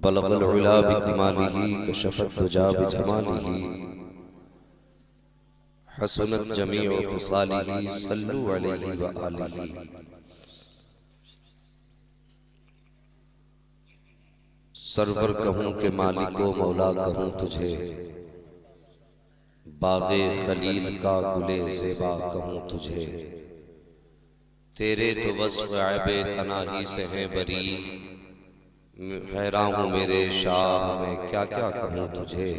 बलगल उला बिकमालिही कशफत दुजा बिजमालिही हसनत जमीउ खिसालिही सल्लु अलैहि व आलिही। सरवर कहूँ के मालिको मौला कहूँ तुझे, बाग़े खलील का गुले ज़ेबा कहूँ तुझे। तेरे तो वस्फ़ ऐबे तनाही से हैं बरी, हैरान हूँ मेरे शाह मैं क्या क्या कहूँ तुझे।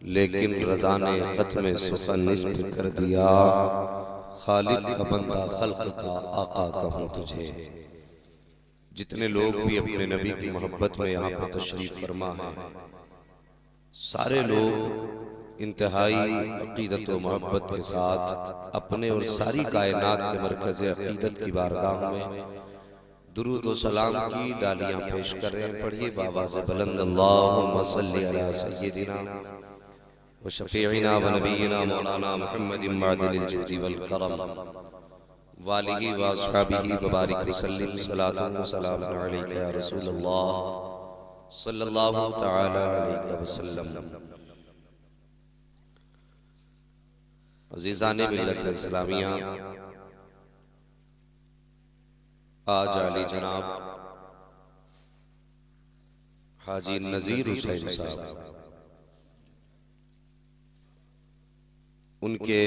लेकिन रज़ा ने ख़त्म सुख़न निस्फ़ कर दिया, खालिक का बंदा खल्क़ का आका कहूँ तुझे। जितने लोग भी अपने नबी की मोहब्बत में यहाँ पर तशरीफ़ फरमा है, सारे लोग इंतहाई अक़ीदत व मोहब्बत के साथ अपने और सारी कायनात के मरकज़ अक़ीदत की बारगाह में दुरूद व सलाम की डालियाँ पेश कर रहे हैं। पढ़िए बावाज़ बुलंद अल्लाहुम्मा सल्लि अला सय्यिदिना व शफ़ीइना व नबीना मौलाना मुहम्मदिन मादिलिल जुदी वल करम वालिही व अस्हाबिही व बारिक वसल्लिम सलातु व सलाम अलैका या रसूलल्लाह सल्लल्लाहु तआला अलैहि वसल्लम। अज़ीज़ाने मिल्लत इस्लामिया, आज आली जनाब हाजी नज़ीर हुसैन साहब, उनके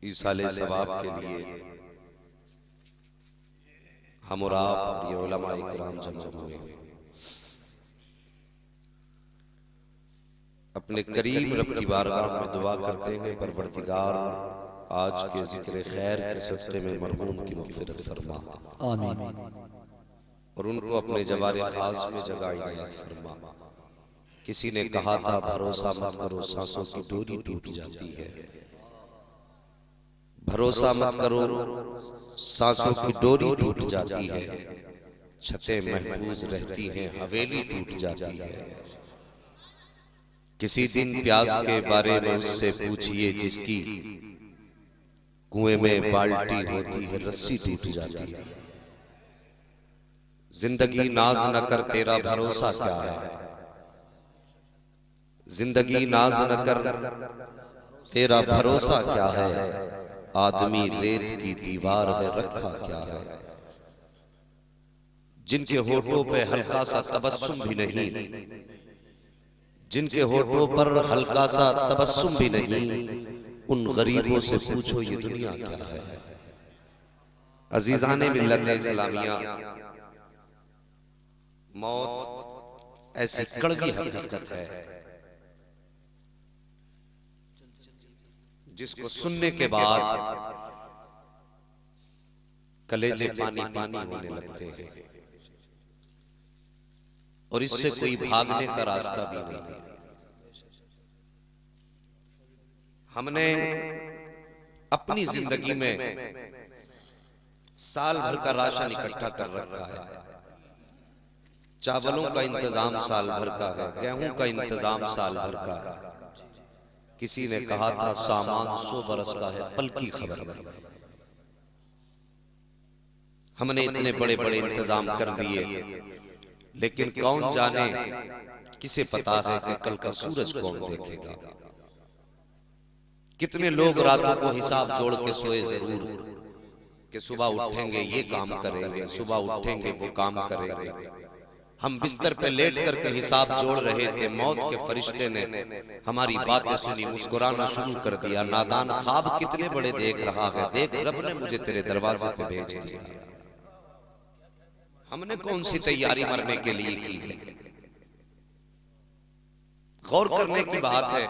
ईसाले सवाब के लिए हम और आप और ये उलमा इकराम जमा हुए हैं। अपने करीम रब की बारगाह में दुआ करते हैं, परवरदिगार आज के जिक्र खैर के सदक़े में मरहूम की मग़फ़िरत फरमा, आमीन। और उनको अपने जवारे खास में जगह इनायत फरमा। किसी ने कहा था भरोसा मत करो सांसों की डोरी टूट जाती है, भरोसा मत करो सांसों की डोरी टूट जाती है, छतें महफूज रहती हैं हवेली टूट जाती है। किसी दिन प्यास के बारे में उससे पूछिए जिसकी कुएं में बाल्टी होती है रस्सी टूट जाती है। जिंदगी नाज न कर तेरा भरोसा क्या है, जिंदगी नाज न कर तेरा भरोसा क्या है, आदमी रेत की दीवार है रखा क्या है। जिनके होठों पे हल्का सा तबस्सुम भी नहीं, जिनके होठों पर हल्का सा तबस्सुम भी नहीं, उन गरीबों से पूछो ये दुनिया क्या है। अजीजाने मिल्लत इस्लामिया, मौत ऐसी कड़वी हकीकत है जिसको सुनने के बाद कलेजे पानी पानी होने लगते हैं और इससे कोई भागने का रास्ता भी नहीं है। हमने अपनी जिंदगी में साल भर का राशन इकट्ठा कर रखा है, चावलों का इंतजाम साल भर का है, गेहूं का इंतजाम साल भर का है। किसी ने कहा था सामान 100 बरस का है, पल की खबर नहीं। हमने इतने बड़े बड़े इंतजाम कर दिए, लेकिन कौन जाने किसे पता है कि कल का सूरज कौन देखेगा। कितने लोग रातों को हिसाब जोड़ के सोए जरूर कि सुबह उठेंगे ये काम करेंगे, सुबह उठेंगे वो काम करेंगे। हम बिस्तर पे लेट करके हिसाब जोड़ रहे थे, मौत के फरिश्ते ने हमारी बातें सुनी, मुस्कुराना शुरू कर दिया। नादान ख्वाब कितने बड़े देख रहा है, देख रब ने मुझे तेरे दरवाजे पे भेज दिया। हमने कौन सी तैयारी मरने के लिए की है। गौर करने की बात है,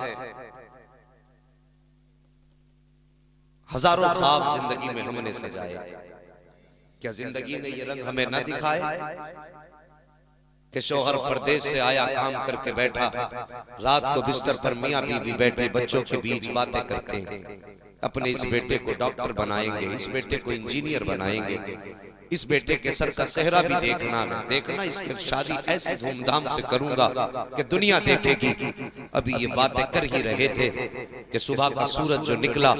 हजारों ख्वाब जिंदगी में हमने सजाए, क्या जिंदगी ने ये रंग हमें न दिखाए कि शौहर परदेश से आया काम करके बैठा, रात को बिस्तर पर मियां बीवी बैठे बच्चों के बीच बातें करते हैं, अपने इस बेटे को डॉक्टर बनाएंगे, इस बेटे को इंजीनियर बनाएंगे, इस बेटे के सर का सेहरा भी देखना है, देखना इसकी शादी ऐसी धूमधाम से करूंगा कि दुनिया देखेगी। अभी ये बातें कर ही रहे थे कि सुबह का सूरज जो निकला,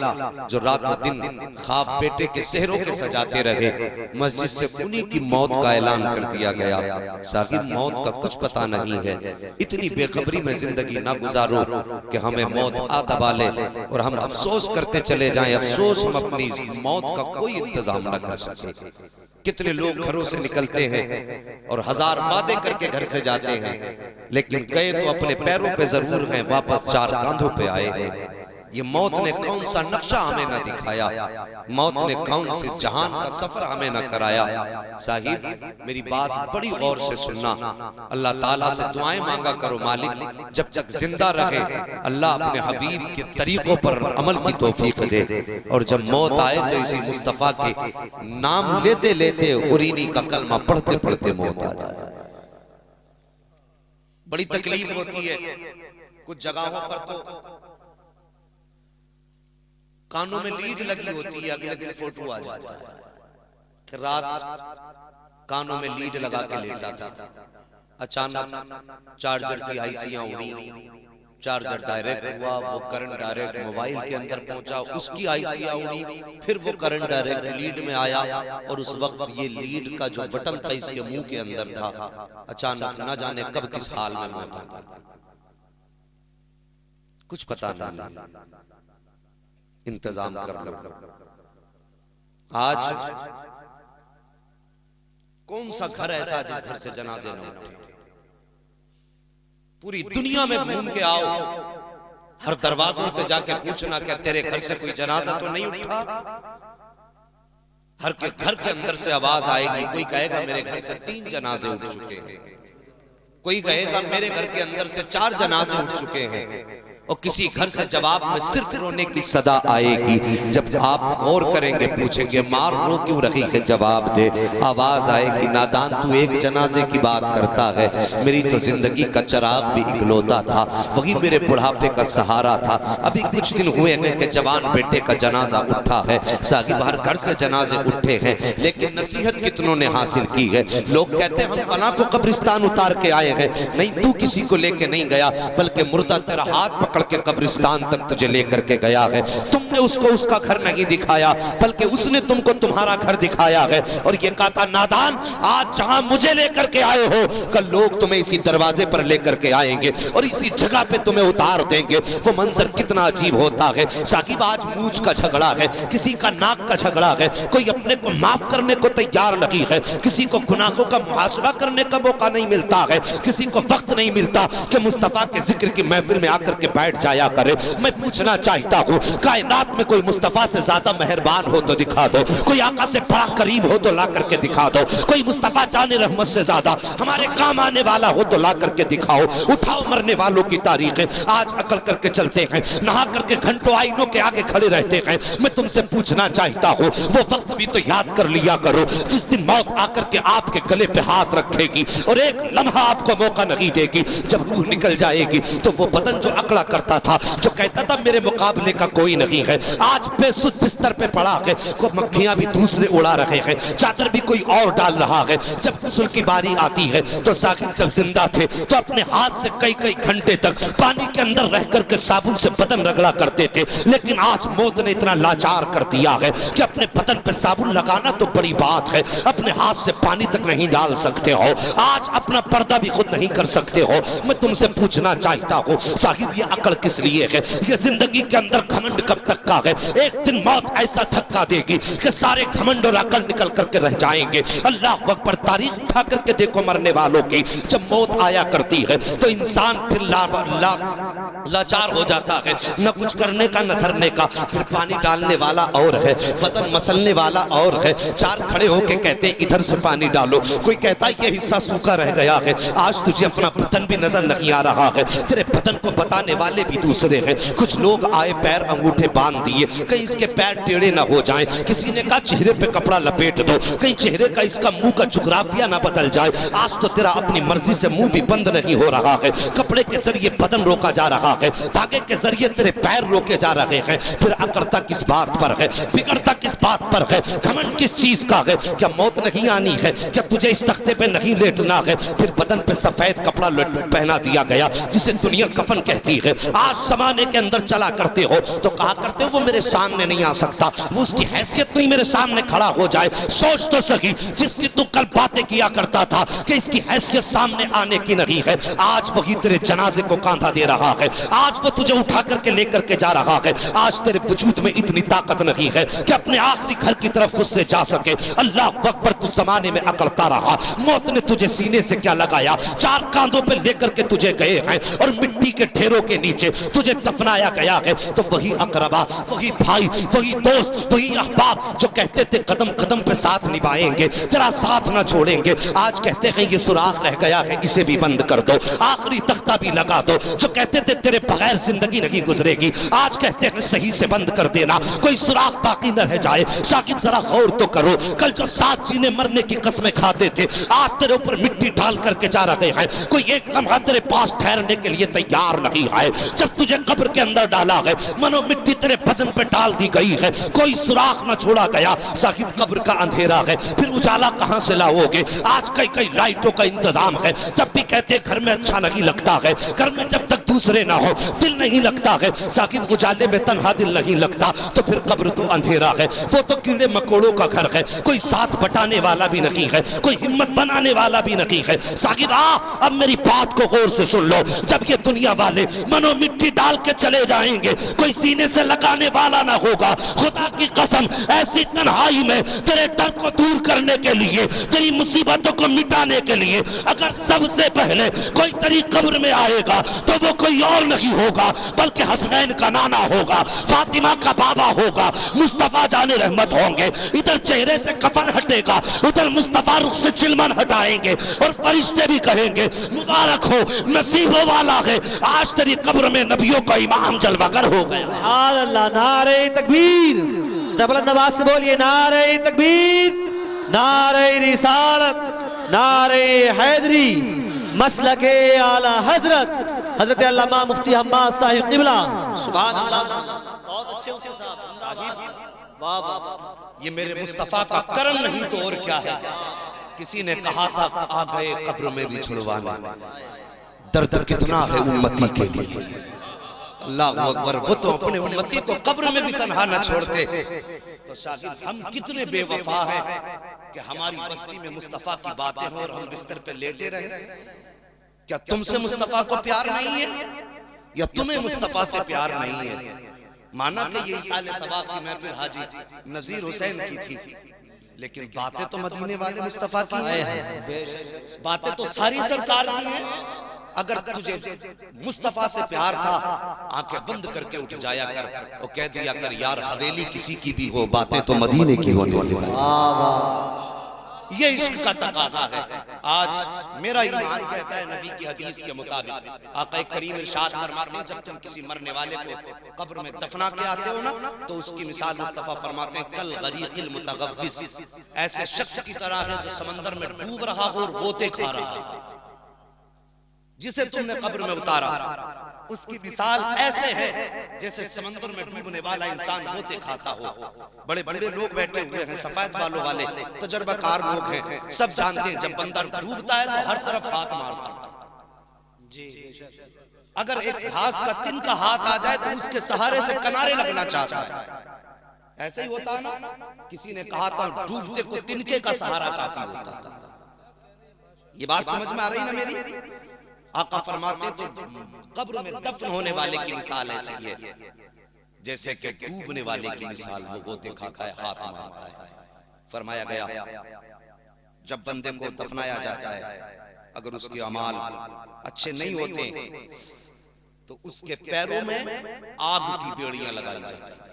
जो रातों दिन ख्वाब बेटे के सेहरों के सजाते रहे, मस्जिद से उन्हीं की मौत का ऐलान कर दिया गया। साहिब मौत का कुछ पता नहीं है, इतनी बेखबरी में जिंदगी ना गुजारो कि हमें मौत आ दबा ले और हम अफसोस करते चले जाएं, अफसोस हम अपनी मौत का कोई इंतजाम ना कर सके। कितने लोग घरों से निकलते हैं और हजार वादे करके घर से जाते हैं, लेकिन गए तो अपने पैरों पे जरूर हैं, वापस चार कांधों पे आए हैं। ये मौत ने कौन सा नक्शा हमें ना दिखाया, मौत ने कौन से जहान का सफर हमें ना कराया। साहिब मेरी बात बड़ी गौर से सुनना, अल्लाह ताला से दुआएं मांगा करो, मालिक जब तक जिंदा रहे अल्लाह अपने हबीब के तरीकों पर अमल की तौफीक दे, और जब मौत आए तो इसी मुस्तफा के नाम लेते लेते उरीनी का कलमा पढ़ते पढ़ते मौत आ जाए। बड़ी तकलीफ होती है, कुछ जगहों पर तो कानों में लीड लगी होती है, अगले दिन फोटो आ जाता है कि रात कानों में लीड लगा के लेटा था, अचानक चार्जर की आईसियां उड़ी, चार्जर डायरेक्ट हुआ, वो करंट डायरेक्ट मोबाइल के अंदर पहुंचा, उसकी आईसियां उड़ी, फिर वो करंट डायरेक्ट लीड में आया, और उस वक्त ये लीड का जो बटन था इसके मुंह के अंदर था। अचानक न जाने कब किस हाल में मौत आ गई, कुछ पता नहीं। इंतजाम कर लो। आज कौन सा घर ऐसा जिस घर से जनाजे न उठे? पूरी दुनिया में घूम के आओ, हर दरवाजों पे जाके पूछना क्या तेरे घर से कोई जनाजा तो नहीं उठा। हर के घर के अंदर से आवाज आएगी, कोई कहेगा मेरे घर से 3 जनाजे उठ चुके हैं, कोई कहेगा मेरे घर के अंदर से 4 जनाजे उठ चुके हैं, और किसी घर से जवाब में सिर्फ रोने की सदा आएगी। जब आप गौर करेंगे पूछेंगे मार रो क्यों रही है, जवाब दे, आवाज आएगी नादान तू एक जनाजे की बात करता है, मेरी तो जिंदगी का चिराग भी इकलौता था, वही मेरे बुढ़ापे का सहारा था। अभी कुछ दिन हुए हैं कि जवान बेटे का जनाजा उठा है। साहिब हर घर से जनाजे उठे हैं, लेकिन नसीहत कितनों ने हासिल की है। लोग कहते हैं हम फलां को कब्रिस्तान उतार के आए हैं, नहीं तू किसी को लेके नहीं गया, बल्कि मुर्दा तेरा हाथ पकड़ के कब्रिस्तान तक तुझे लेकर के गया है। तुमने उसको उसका घर नहीं दिखाया, बल्कि उसने तुमको तुम्हारा घर दिखाया है, और ये कहा था नादान आज जहां मुझे लेकर के आए हो, कल लोग तुम्हें इसी दरवाजे पर लेकर के आएंगे और इसी जगह पे तुम्हें उतार देंगे। वो मंजर कितना अजीब होता है। साकिब आज मूंछ का झगड़ा है, किसी का नाक का झगड़ा है, कोई अपने को माफ करने को तैयार नहीं है, किसी को गुनाहों का मुहासबा करने का मौका नहीं मिलता है, किसी को वक्त नहीं मिलता कि मुस्तफा के जिक्र की महफिल में आकर के बैठ जाया करे। मैं पूछना चाहता हूँ कायनात में कोई मुस्तफा से ज्यादा मेहरबान हो तो दिखा दो, कोई आका से बड़ा करीब हो तो ला करके दिखा दो, कोई मुस्तफा जाने रहमत से ज्यादा हमारे काम आने वाला हो तो ला करके दिखाओ। उठाओ मरने वालों की तारीखें, आज अकल करके चलते हैं, नहा करके घंटों आईनों के आगे खड़े रहते हैं। मैं तुमसे पूछना चाहता हूँ वो वक्त भी तो याद कर लिया करो जिस दिन मौत आकर के आपके गले पे हाथ रखेगी और एक लम्हा आपको मौका नहीं देगी। जब रूह निकल जाएगी तो वो बदन जो अकड़ा करता था, जो कहता था मेरे मुकाबले का कोई नहीं है, आज बेसुध बिस्तर पे पड़ा है, को मक्खियां भी दूसरे उड़ा रहे हैं, चादर भी कोई और डाल रहा है। जब गुस्ल की बारी आती है तो साकिब जब जिंदा थे तो अपने हाथ से कई कई घंटे तक पानी के अंदर रह करके साबुन से बदन रगड़ा करते थे, लेकिन आज मौत ने इतना लाचार कर दिया है कि अपने बदन पे साबुन लगाना तो बड़ी बात है, अपने हाथ से पानी तक नहीं डाल सकते हो, आज अपना पर्दा भी खुद नहीं कर सकते हो। मैं तुमसे पूछना चाहता हूँ साहिब ये अकल किस लिए है? ये जिंदगी के अंदर घमंड कब तक का है? एक दिन मौत ऐसा धक्का देगी कि सारे घमंड और अकल निकल करके रह जाएंगे। अल्लाह अकबर, तारीख उठा करके देखो मरने वालों की, जब मौत आया करती है तो इंसान फिर लाचार हो जाता है, न कुछ करने का न धरने का। फिर पानी डालने वाला और है, बदन मसलने वाला और है, चार खड़े होके कहते इधर से पानी डालो, कोई कहता ये हिस्सा सूखा रह गया है, आज तुझे अपना बदन भी नजर नहीं आ रहा है, तेरे बदन को बताने वाले भी दूसरे हैं। कुछ लोग आए पैर अंगूठे बांध दिए, कहीं इसके पैर टेढ़े ना हो जाएं। किसी ने कहा चेहरे पे कपड़ा लपेट दो, कहीं चेहरे का इसका मुंह का जुग्राफिया ना बदल जाए। आज तो तेरा अपनी मर्जी से मुंह भी बंद नहीं हो रहा है, कपड़े के जरिए बदन रोका जा रहा है, धागे के जरिए तेरे पैर रोके जा रहे हैं। फिर अकड़ता किस बात पर है, बिगड़ता किस बात पर है, घमंड किस चीज का है? क्या मौत नहीं आनी है? क्या तुझे इस तख्ते पे नहीं लेटना है? फिर बदन पे सफेद कपड़ा पहना दिया गया जिसे दुनिया कफन कहती है। आज जमाने के अंदर चला करते हो तो कहा करते हो वो मेरे सामने नहीं आ सकता, वो उसकी हैसियत नहीं मेरे सामने खड़ा हो जाए। सोच तो सही, जिसकी तू कल बातें किया करता था कि इसकी हैसियत सामने आने की नहीं है, आज वही तेरे जनाजे को कांधा दे रहा है, आज वो तुझे उठा करके लेकर के जा रहा है। आज तेरे वजूद में इतनी ताकत नहीं है कि अपने आखिरी घर की तरफ खुद से जा सके। अल्लाह अकबर, तू जमाने में अकड़ता रहा, मौत ने तुझे सीने से क्या लगाया, चार कांधों पे लेकर के तुझे गए हैं और मिट्टी के ढेरों के नीचे तुझे दफनाया गया है। तो वही अकरबा, वही भाई, वही दोस्त, वही अहबाब जो कहते थे कदम कदम पे साथ निभाएंगे, तेरा साथ ना छोड़ेंगे, आज कहते हैं ये सुराख रह गया है, इसे भी बंद कर दो, आखिरी तख्ता भी लगा दो। जो कहते थे तेरे बगैर जिंदगी नहीं गुजरेगी, आज कहते हैं सही से बंद कर देना, कोई सुराख बाकी न रह जाए। शाकिब जरा गौर तो करो, कल जो साथ जीने मरने की कसमें खाते थे, आज तेरे ऊपर मिट्टी डाल करके जा रहे हैं, कोई एक लम्हा तेरे पास ठहरने के लिए तैयार नहीं है। जब तुझे कब्र के अंदर डाला है, मनो मिट्टी तेरे बदन पे डाल दी गई है, कोई सुराख न छोड़ा गया। साहिब कब्र का अंधेरा है, फिर उजाला कहां से लाओगे? आज कई कई लाइटों का इंतजाम है, तब भी कहते घर में अच्छा नहीं लगता है, घर में जब तक दूसरे ना हो दिल नहीं लगता है। साकिब उजाले में तन्हा दिल नहीं लगता, तो फिर कब्र तो अंधेरा है, वो तो कीड़े मकोड़ों का घर है, कोई साथ बटाने वाला भी नहीं है, कोई हिम्मत बनाने वाला भी नहीं है। साकिब अब मेरी बात को गौर से सुन लो, जब ये दुनिया वाले मनो मिट्टी डाल के चले जाएंगे, कोई सीने से लगाने वाला ना होगा। खुदा की कसम, ऐसी तन्हाई में तेरे डर को दूर करने के लिए, तेरी मुसीबतों को मिटाने के लिए अगर सबसे पहले कोई तेरी कब्र में आएगा तो वो कोई और नहीं होगा बल्कि हसनैन का नाना होगा, फातिमा का बाबा होगा, मुस्तफा जाने रहमत होंगे। इधर चेहरे से कफन हटेगा, उधर मुस्तफा रुख से चिलमन हटाएंगे और फरिश्ते भी कहेंगे मुबारक हो, नसीबों वाला है, आज तेरी कब्र में नबियों का इमाम जलवागर हो गया। अल्लाह, नारे तकबीर, जबरदस्त आवाज से बोलिए नारे तकबीर, नारे रिसालत, नारे हैदरी, मसलके आला हजरत हजरत अल्लामा मुफ्ती हम्माद साहिब किबला। सुभान अल्लाह, बहुत अच्छे मुफ्ती साहब, वाह वाह। ये मेरे मुस्तफा का करम नहीं तो और क्या है। किसी ने कहा था आ गए कब्र में भी छुड़वाने, दर्द कितना है उम्मती के लिए। अल्लाह अकबर, वो तो अपने उम्मती को कब्र में भी तन्हा न छोड़ते। तो शागिर्द हम कितने बेवफा हैं कि हमारी बस्ती में मुस्तफा की बातें हो और हम बिस्तर पे लेटे रहे। क्या तुमसे मुस्तफा को प्यार नहीं है या तुम्हें मुस्तफा से प्यार नहीं है? माना कि ये साल सवाब की महफिल हाजी नजीर हुसैन की थी, लेकिन बातें तो मदीने वाले मुस्तफा की हैं, बातें तो सारी सरकार की हैं। अगर तुझे मुस्तफा से प्यार था, आंखें बंद करके उठ जाया कर और कह दिया कर यार हवेली किसी की भी हो, बातें तो मदीने की होने वाली। ये इश्क का तकाजा है। आज मेरा ईमान कहता है नबी की हदीस के मुताबिक, आका करीम इरशाद फरमाते हैं जब तुम किसी मरने वाले को कब्र में दफना के आते हो ना, तो उसकी मिसाल मुस्तफा फरमाते हैं कल गरीकिल मुतगव्विस, ऐसे शख्स की तरह है जो समंदर में डूब रहा हो और गोते खा रहा हो। जिसे तुमने कब्र में उतारा उसकी मिसाल ऐसे है जैसे समंदर में डूबने वाला इंसान गोते खाता हो। बड़े बड़े लोग बैठे हुए हैं, सफेद बालों वाले तजर्बाकार लोग हैं, सब जानते हैं जब बंदा डूबता है तो हर तरफ हाथ मारता है जी। अगर एक घास का तिनका हाथ आ जाए तो उसके सहारे से किनारे लगना चाहता है। ऐसे ही होता है ना, किसी ने कहा था डूबते को तिनके का सहारा काफी होता है। ये बात समझ में आ रही ना मेरी? आका फरमाते तो कब्र में दफन होने वाले की मिसाल ऐसी है जैसे कि डूबने वाले की मिसाल, वो गोते खाता है, हाथ मारता है। फरमाया गया जब बंदे को दफनाया जाता है, अगर उसके अमाल अच्छे नहीं होते तो उसके पैरों में आग की बेड़ियां लगाई जाती हैं।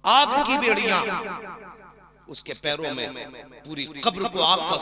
आग की बेड़ियां उसके पैरों में, पूरी कब्र को आग का